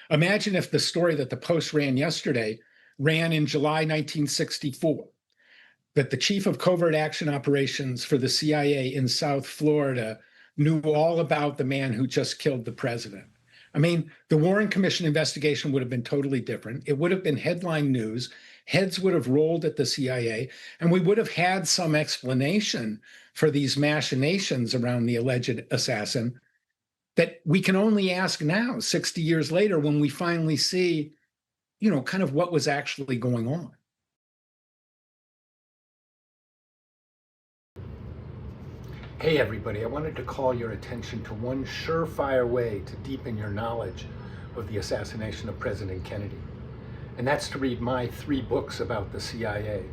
Imagine if the story that the Post ran yesterday ran in July 1964, that the chief of covert action operations for the CIA in South Florida knew all about the man who just killed the president. I mean, the Warren Commission investigation would have been totally different. It would have been headline news. Heads would have rolled at the CIA, and we would have had some explanation for these machinations around the alleged assassin that we can only ask now, 60 years later, when we finally see, kind of what was actually going on. Hey everybody, I wanted to call your attention to one surefire way to deepen your knowledge of the assassination of President Kennedy. And that's to read my 3 books about the CIA,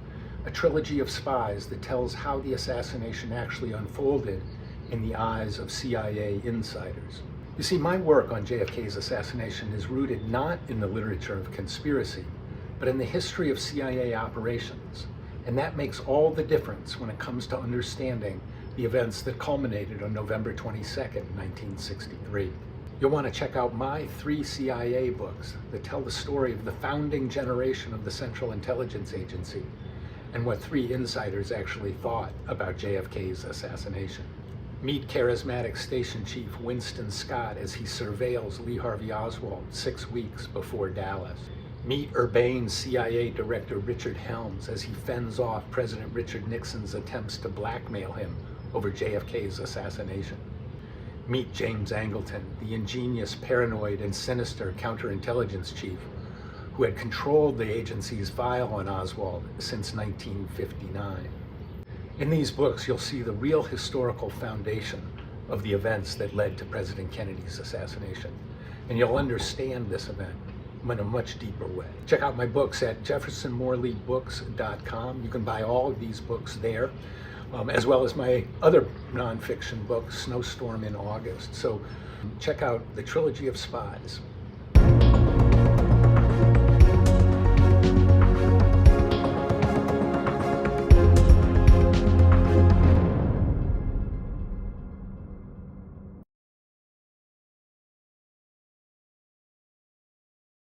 a trilogy of spies that tells how the assassination actually unfolded in the eyes of CIA insiders. You see, my work on JFK's assassination is rooted not in the literature of conspiracy, but in the history of CIA operations. And that makes all the difference when it comes to understanding the events that culminated on November 22nd, 1963. You'll want to check out my 3 CIA books that tell the story of the founding generation of the Central Intelligence Agency and what 3 insiders actually thought about JFK's assassination. Meet charismatic Station Chief Winston Scott as he surveils Lee Harvey Oswald 6 weeks before Dallas. Meet urbane CIA Director Richard Helms as he fends off President Richard Nixon's attempts to blackmail him over JFK's assassination. Meet James Angleton, the ingenious, paranoid, and sinister counterintelligence chief who had controlled the agency's file on Oswald since 1959. In these books, you'll see the real historical foundation of the events that led to President Kennedy's assassination, and you'll understand this event in a much deeper way. Check out my books at jeffersonmorleybooks.com. You can buy all of these books there, as well as my other nonfiction book, Snowstorm in August. So check out the Trilogy of Spies.